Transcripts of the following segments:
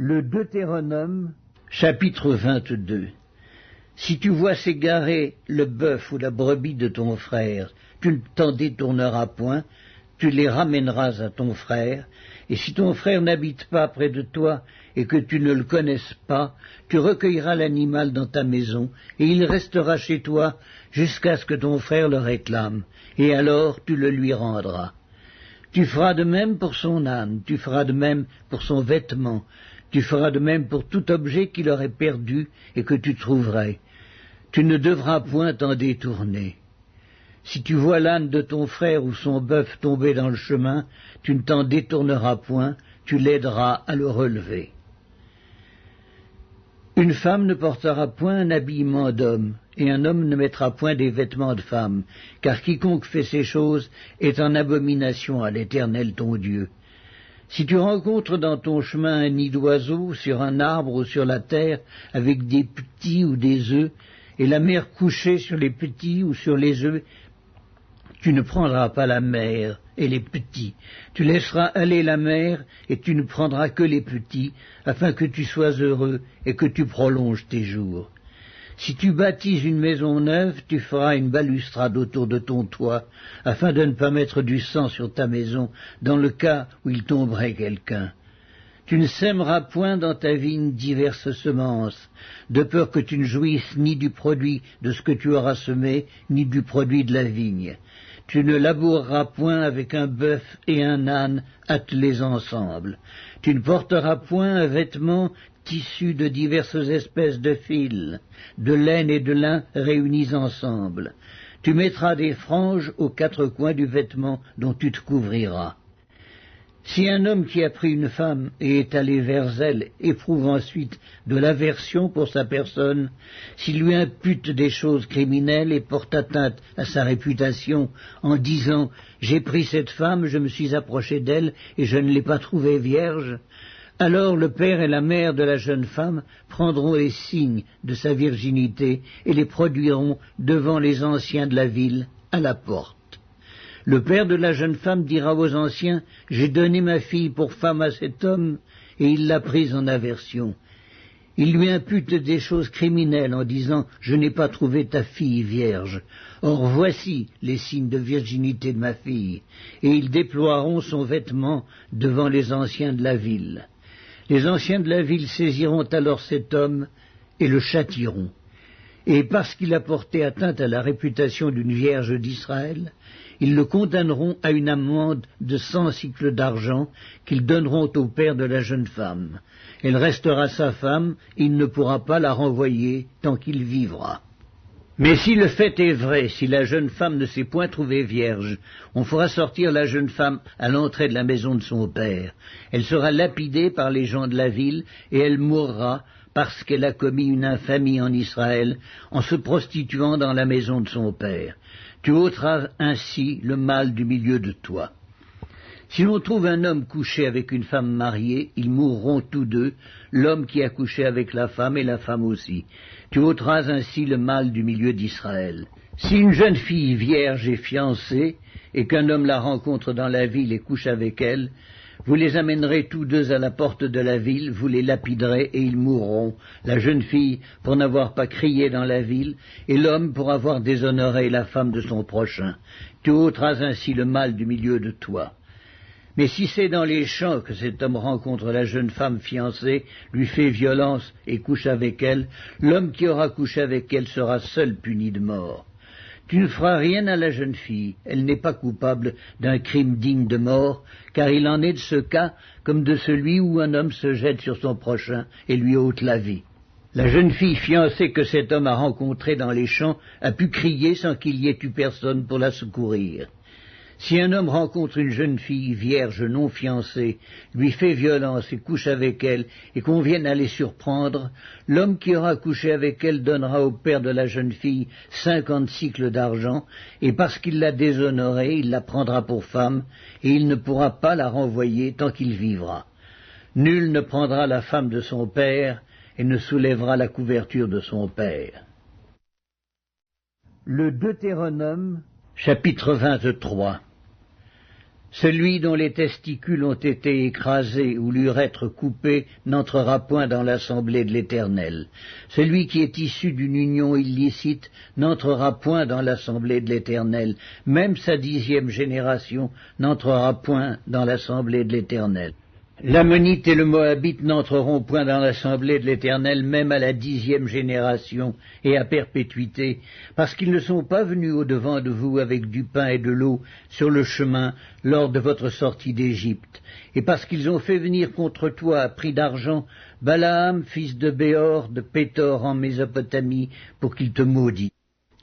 Le Deutéronome, chapitre 22. Si tu vois s'égarer le bœuf ou la brebis de ton frère, tu ne t'en détourneras point, tu les ramèneras à ton frère, et si ton frère n'habite pas près de toi et que tu ne le connaisses pas, tu recueilleras l'animal dans ta maison, et il restera chez toi jusqu'à ce que ton frère le réclame, et alors tu le lui rendras. Tu feras de même pour son âne, tu feras de même pour son vêtement, tu feras de même pour tout objet qu'il aurait perdu et que tu trouverais. Tu ne devras point t'en détourner. Si tu vois l'âne de ton frère ou son bœuf tomber dans le chemin, tu ne t'en détourneras point, tu l'aideras à le relever. Une femme ne portera point un habillement d'homme, et un homme ne mettra point des vêtements de femme, car quiconque fait ces choses est en abomination à l'Éternel ton Dieu. Si tu rencontres dans ton chemin un nid d'oiseau, sur un arbre ou sur la terre, avec des petits ou des œufs, et la mère couchée sur les petits ou sur les œufs, tu ne prendras pas la mère et les petits. Tu laisseras aller la mère, et tu ne prendras que les petits, afin que tu sois heureux et que tu prolonges tes jours. Si tu bâtis une maison neuve, tu feras une balustrade autour de ton toit, afin de ne pas mettre du sang sur ta maison, dans le cas où il tomberait quelqu'un. Tu ne sèmeras point dans ta vigne diverses semences, de peur que tu ne jouisses ni du produit de ce que tu auras semé, ni du produit de la vigne. Tu ne laboureras point avec un bœuf et un âne attelés ensemble. Tu ne porteras point un vêtement tissu de diverses espèces de fils, de laine et de lin réunis ensemble. Tu mettras des franges aux quatre coins du vêtement dont tu te couvriras. Si un homme qui a pris une femme et est allé vers elle éprouve ensuite de l'aversion pour sa personne, s'il lui impute des choses criminelles et porte atteinte à sa réputation en disant « J'ai pris cette femme, je me suis approché d'elle et je ne l'ai pas trouvée vierge », alors le père et la mère de la jeune femme prendront les signes de sa virginité et les produiront devant les anciens de la ville à la porte. Le père de la jeune femme dira aux anciens « J'ai donné ma fille pour femme à cet homme, et il l'a prise en aversion. » Il lui impute des choses criminelles en disant « Je n'ai pas trouvé ta fille vierge. Or voici les signes de virginité de ma fille. » Et ils déploieront son vêtement devant les anciens de la ville. Les anciens de la ville saisiront alors cet homme et le châtieront. Et parce qu'il a porté atteinte à la réputation d'une vierge d'Israël, ils le condamneront à une amende de 100 sicles d'argent qu'ils donneront au père de la jeune femme. Elle restera sa femme, il ne pourra pas la renvoyer tant qu'il vivra. Mais si le fait est vrai, si la jeune femme ne s'est point trouvée vierge, on fera sortir la jeune femme à l'entrée de la maison de son père. Elle sera lapidée par les gens de la ville, et elle mourra parce qu'elle a commis une infamie en Israël en se prostituant dans la maison de son père. Tu ôteras ainsi le mal du milieu de toi. Si l'on trouve un homme couché avec une femme mariée, ils mourront tous deux, l'homme qui a couché avec la femme et la femme aussi. Tu ôteras ainsi le mal du milieu d'Israël. Si une jeune fille vierge est fiancée, et qu'un homme la rencontre dans la ville et couche avec elle, vous les amènerez tous deux à la porte de la ville, vous les lapiderez et ils mourront, la jeune fille pour n'avoir pas crié dans la ville, et l'homme pour avoir déshonoré la femme de son prochain. Tu ôteras ainsi le mal du milieu de toi. Mais si c'est dans les champs que cet homme rencontre la jeune femme fiancée, lui fait violence et couche avec elle, l'homme qui aura couché avec elle sera seul puni de mort. Tu ne feras rien à la jeune fille, elle n'est pas coupable d'un crime digne de mort, car il en est de ce cas comme de celui où un homme se jette sur son prochain et lui ôte la vie. La jeune fille fiancée que cet homme a rencontrée dans les champs a pu crier sans qu'il y ait eu personne pour la secourir. Si un homme rencontre une jeune fille vierge non fiancée, lui fait violence et couche avec elle, et qu'on vienne à les surprendre, l'homme qui aura couché avec elle donnera au père de la jeune fille 50 sicles d'argent, et parce qu'il l'a déshonorée, il la prendra pour femme, et il ne pourra pas la renvoyer tant qu'il vivra. Nul ne prendra la femme de son père, et ne soulèvera la couverture de son père. Le Deutéronome, chapitre 23. Celui dont les testicules ont été écrasés ou l'urètre coupé n'entrera point dans l'assemblée de l'Éternel. Celui qui est issu d'une union illicite n'entrera point dans l'assemblée de l'Éternel. Même sa 10e génération n'entrera point dans l'assemblée de l'Éternel. L'Ammonite et le Moabite n'entreront point dans l'assemblée de l'Éternel, même à la 10e génération et à perpétuité, parce qu'ils ne sont pas venus au-devant de vous avec du pain et de l'eau sur le chemin lors de votre sortie d'Égypte, et parce qu'ils ont fait venir contre toi à prix d'argent Balaam, fils de Béor, de Pétor en Mésopotamie, pour qu'il te maudit.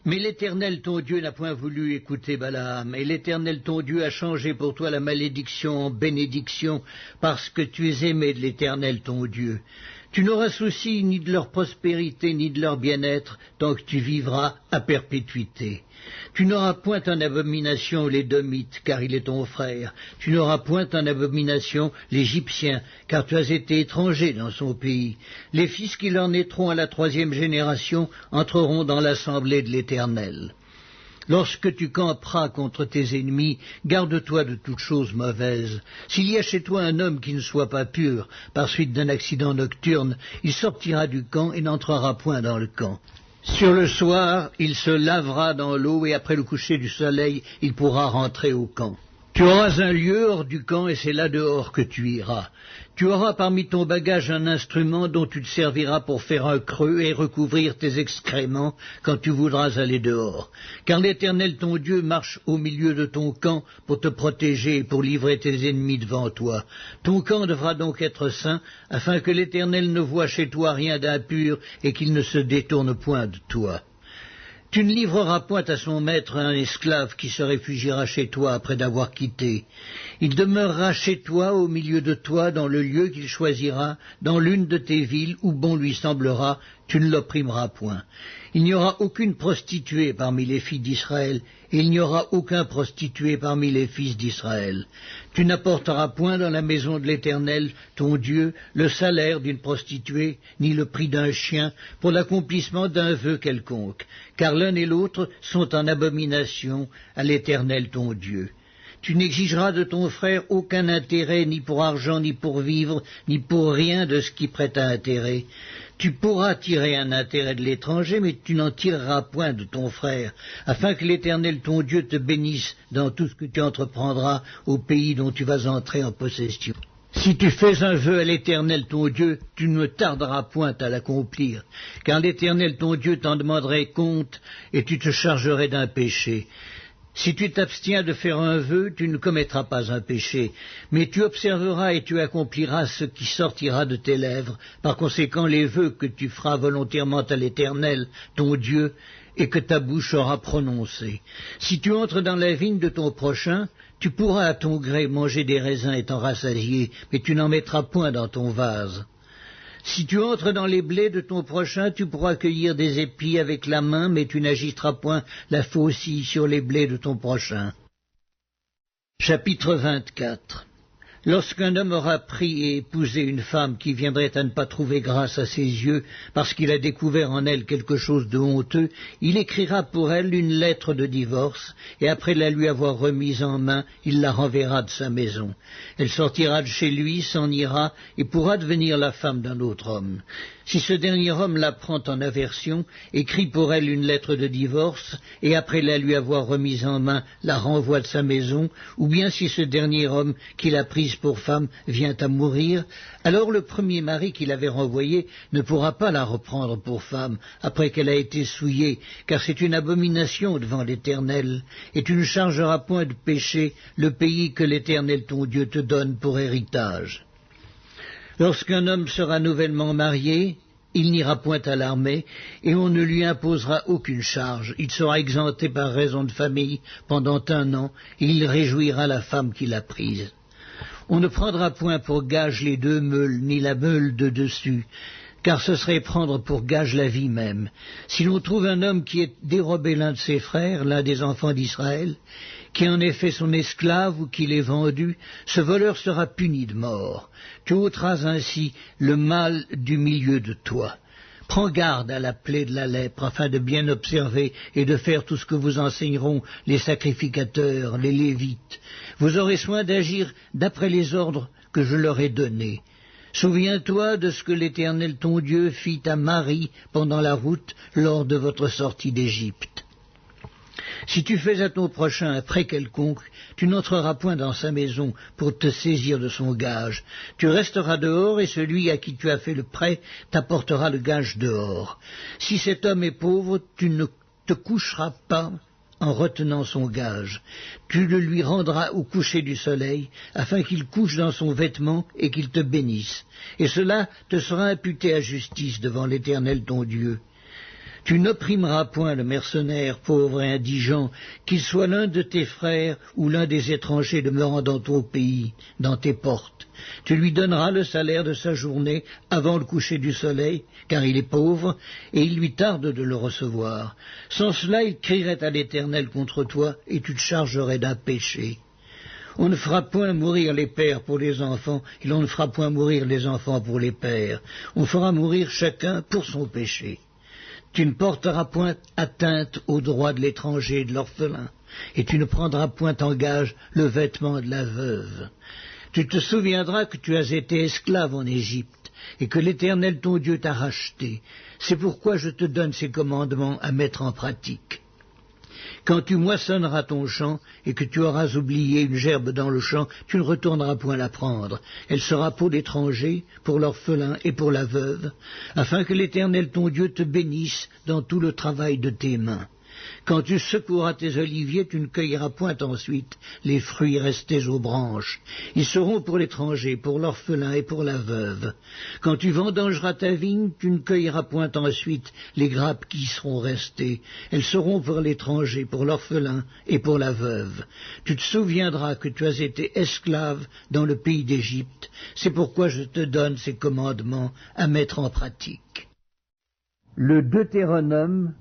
Mais l'Éternel ton Dieu n'a point voulu écouter Balaam, et l'Éternel ton Dieu a changé pour toi la malédiction en bénédiction, parce que tu es aimé de l'Éternel ton Dieu. Tu n'auras souci ni de leur prospérité, ni de leur bien-être, tant que tu vivras à perpétuité. Tu n'auras point en abomination l'Édomite, car il est ton frère. Tu n'auras point en abomination l'Égyptien, car tu as été étranger dans son pays. Les fils qui leur naîtront à la 3e génération entreront dans l'assemblée de l'Éternel. Lorsque tu camperas contre tes ennemis, garde-toi de toute chose mauvaise. S'il y a chez toi un homme qui ne soit pas pur, par suite d'un accident nocturne, il sortira du camp et n'entrera point dans le camp. Sur le soir, il se lavera dans l'eau et après le coucher du soleil, il pourra rentrer au camp. Tu auras un lieu hors du camp et c'est là dehors que tu iras. Tu auras parmi ton bagage un instrument dont tu te serviras pour faire un creux et recouvrir tes excréments quand tu voudras aller dehors. Car l'Éternel ton Dieu marche au milieu de ton camp pour te protéger et pour livrer tes ennemis devant toi. Ton camp devra donc être saint, afin que l'Éternel ne voie chez toi rien d'impur et qu'il ne se détourne point de toi. Tu ne livreras point à son maître un esclave qui se réfugiera chez toi après d'avoir quitté. Il demeurera chez toi, au milieu de toi, dans le lieu qu'il choisira, dans l'une de tes villes où bon lui semblera, tu ne l'opprimeras point. Il n'y aura aucune prostituée parmi les filles d'Israël, et il n'y aura aucun prostitué parmi les fils d'Israël. Tu n'apporteras point dans la maison de l'Éternel, ton Dieu, le salaire d'une prostituée, ni le prix d'un chien, pour l'accomplissement d'un vœu quelconque, car l'un et l'autre sont en abomination à l'Éternel ton Dieu. Tu n'exigeras de ton frère aucun intérêt, ni pour argent, ni pour vivre, ni pour rien de ce qui prête à intérêt. Tu pourras tirer un intérêt de l'étranger, mais tu n'en tireras point de ton frère, afin que l'Éternel ton Dieu te bénisse dans tout ce que tu entreprendras au pays dont tu vas entrer en possession. Si tu fais un vœu à l'Éternel ton Dieu, tu ne tarderas point à l'accomplir, car l'Éternel ton Dieu t'en demanderait compte, et tu te chargerais d'un péché. Si tu t'abstiens de faire un vœu, tu ne commettras pas un péché, mais tu observeras et tu accompliras ce qui sortira de tes lèvres. Par conséquent, les vœux que tu feras volontairement à l'Éternel, ton Dieu, et que ta bouche aura prononcés. Si tu entres dans la vigne de ton prochain, tu pourras à ton gré manger des raisins et t'en rassasier, mais tu n'en mettras point dans ton vase. Si tu entres dans les blés de ton prochain, tu pourras cueillir des épis avec la main, mais tu n'agiteras point la faucille sur les blés de ton prochain. Chapitre 24. Lorsqu'un homme aura pris et épousé une femme qui viendrait à ne pas trouver grâce à ses yeux, parce qu'il a découvert en elle quelque chose de honteux, il écrira pour elle une lettre de divorce, et après la lui avoir remise en main, il la renverra de sa maison. Elle sortira de chez lui, s'en ira, et pourra devenir la femme d'un autre homme. Si ce dernier homme la prend en aversion, écrit pour elle une lettre de divorce, et après la lui avoir remise en main, la renvoie de sa maison, ou bien si ce dernier homme qui l'a prise pour femme vient à mourir, alors le premier mari qui l'avait renvoyée ne pourra pas la reprendre pour femme après qu'elle a été souillée, car c'est une abomination devant l'Éternel, et tu ne chargeras point de péché le pays que l'Éternel ton Dieu te donne pour héritage. Lorsqu'un homme sera nouvellement marié, il n'ira point à l'armée, et on ne lui imposera aucune charge. Il sera exempté par raison de famille pendant 1 an, et il réjouira la femme qu'il a prise. On ne prendra point pour gage les 2 meules, ni la meule de dessus, car ce serait prendre pour gage la vie même. Si l'on trouve un homme qui ait dérobé l'un de ses frères, l'un des enfants d'Israël, qui en ait fait son esclave ou qui l'ait vendu, ce voleur sera puni de mort. Tu ôteras ainsi le mal du milieu de toi. Prends garde à la plaie de la lèpre, afin de bien observer et de faire tout ce que vous enseigneront les sacrificateurs, les Lévites. Vous aurez soin d'agir d'après les ordres que je leur ai donnés. Souviens-toi de ce que l'Éternel ton Dieu fit à Marie pendant la route lors de votre sortie d'Égypte. Si tu fais à ton prochain un prêt quelconque, tu n'entreras point dans sa maison pour te saisir de son gage. Tu resteras dehors, et celui à qui tu as fait le prêt t'apportera le gage dehors. Si cet homme est pauvre, tu ne te coucheras pas en retenant son gage. Tu le lui rendras au coucher du soleil, afin qu'il couche dans son vêtement et qu'il te bénisse. Et cela te sera imputé à justice devant l'Éternel ton Dieu. Tu n'opprimeras point le mercenaire, pauvre et indigent, qu'il soit l'un de tes frères ou l'un des étrangers demeurant dans ton pays, dans tes portes. Tu lui donneras le salaire de sa journée avant le coucher du soleil, car il est pauvre, et il lui tarde de le recevoir. Sans cela, il crierait à l'Éternel contre toi, et tu te chargerais d'un péché. On ne fera point mourir les pères pour les enfants, et l'on ne fera point mourir les enfants pour les pères. On fera mourir chacun pour son péché. Tu ne porteras point atteinte aux droits de l'étranger et de l'orphelin, et tu ne prendras point en gage le vêtement de la veuve. Tu te souviendras que tu as été esclave en Égypte, et que l'Éternel ton Dieu t'a racheté. C'est pourquoi je te donne ces commandements à mettre en pratique. Quand tu moissonneras ton champ, et que tu auras oublié une gerbe dans le champ, tu ne retourneras point la prendre. Elle sera pour l'étranger, pour l'orphelin et pour la veuve, afin que l'Éternel ton Dieu te bénisse dans tout le travail de tes mains. Quand tu secoueras tes oliviers, tu ne cueilleras point ensuite les fruits restés aux branches. Ils seront pour l'étranger, pour l'orphelin et pour la veuve. Quand tu vendangeras ta vigne, tu ne cueilleras point ensuite les grappes qui y seront restées. Elles seront pour l'étranger, pour l'orphelin et pour la veuve. Tu te souviendras que tu as été esclave dans le pays d'Égypte. C'est pourquoi je te donne ces commandements à mettre en pratique. Le Deutéronome,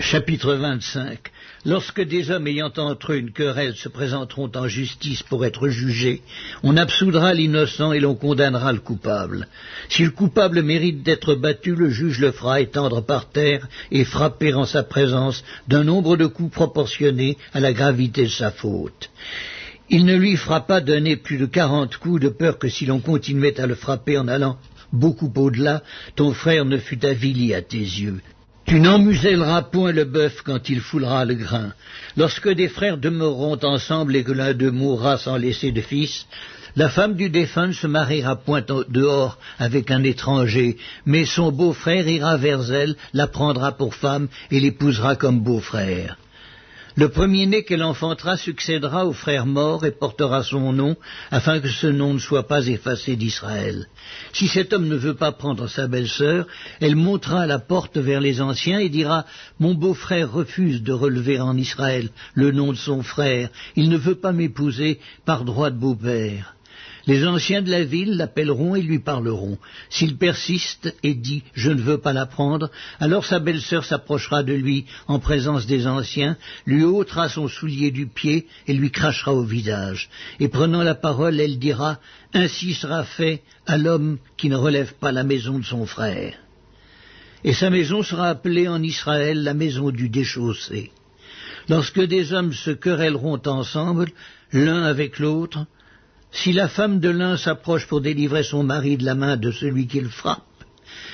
chapitre 25. Lorsque des hommes ayant entre eux une querelle se présenteront en justice pour être jugés, on absoudra l'innocent et l'on condamnera le coupable. Si le coupable mérite d'être battu, le juge le fera étendre par terre et frapper en sa présence d'un nombre de coups proportionné à la gravité de sa faute. Il ne lui fera pas donner plus de 40 coups, de peur que si l'on continuait à le frapper en allant beaucoup au-delà, ton frère ne fût avili à tes yeux. Tu n'emmuselleras point le bœuf quand il foulera le grain. Lorsque des frères demeureront ensemble et que l'un d'eux mourra sans laisser de fils, la femme du défunt ne se mariera point dehors avec un étranger, mais son beau-frère ira vers elle, la prendra pour femme et l'épousera comme beau-frère. Le premier-né qu'elle enfantera succédera au frère mort et portera son nom, afin que ce nom ne soit pas effacé d'Israël. Si cet homme ne veut pas prendre sa belle-sœur, elle montera à la porte vers les anciens et dira « Mon beau-frère refuse de relever en Israël le nom de son frère, il ne veut pas m'épouser par droit de beau-père. » Les anciens de la ville l'appelleront et lui parleront. S'il persiste et dit « Je ne veux pas la prendre », alors sa belle-sœur s'approchera de lui en présence des anciens, lui ôtera son soulier du pied et lui crachera au visage. Et prenant la parole, elle dira « Ainsi sera fait à l'homme qui ne relève pas la maison de son frère. » Et sa maison sera appelée en Israël la maison du déchaussé. Lorsque des hommes se querelleront ensemble, l'un avec l'autre, si la femme de l'un s'approche pour délivrer son mari de la main de celui qui le frappe,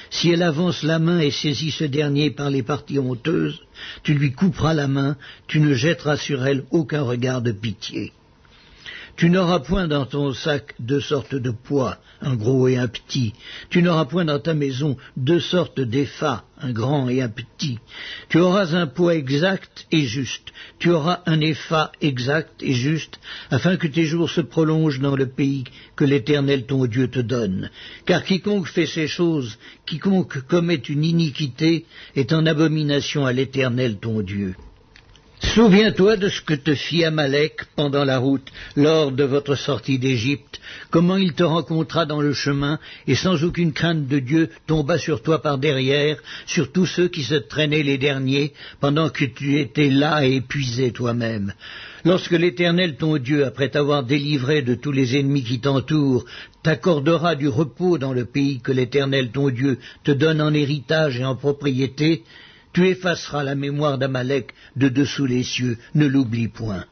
si elle avance la main et saisit ce dernier par les parties honteuses, tu lui couperas la main, tu ne jetteras sur elle aucun regard de pitié. Tu n'auras point dans ton sac 2 sortes de poids, un gros et un petit. Tu n'auras point dans ta maison 2 sortes d'épha, un grand et un petit. Tu auras un poids exact et juste. Tu auras un épha exact et juste, afin que tes jours se prolongent dans le pays que l'Éternel ton Dieu te donne. Car quiconque fait ces choses, quiconque commet une iniquité, est en abomination à l'Éternel ton Dieu. Souviens-toi de ce que te fit Amalek pendant la route, lors de votre sortie d'Égypte, comment il te rencontra dans le chemin, et sans aucune crainte de Dieu, tomba sur toi par derrière, sur tous ceux qui se traînaient les derniers, pendant que tu étais là et épuisé toi-même. Lorsque l'Éternel ton Dieu, après t'avoir délivré de tous les ennemis qui t'entourent, t'accordera du repos dans le pays que l'Éternel ton Dieu te donne en héritage et en propriété, tu effaceras la mémoire d'Amalek de dessous les cieux, ne l'oublie point.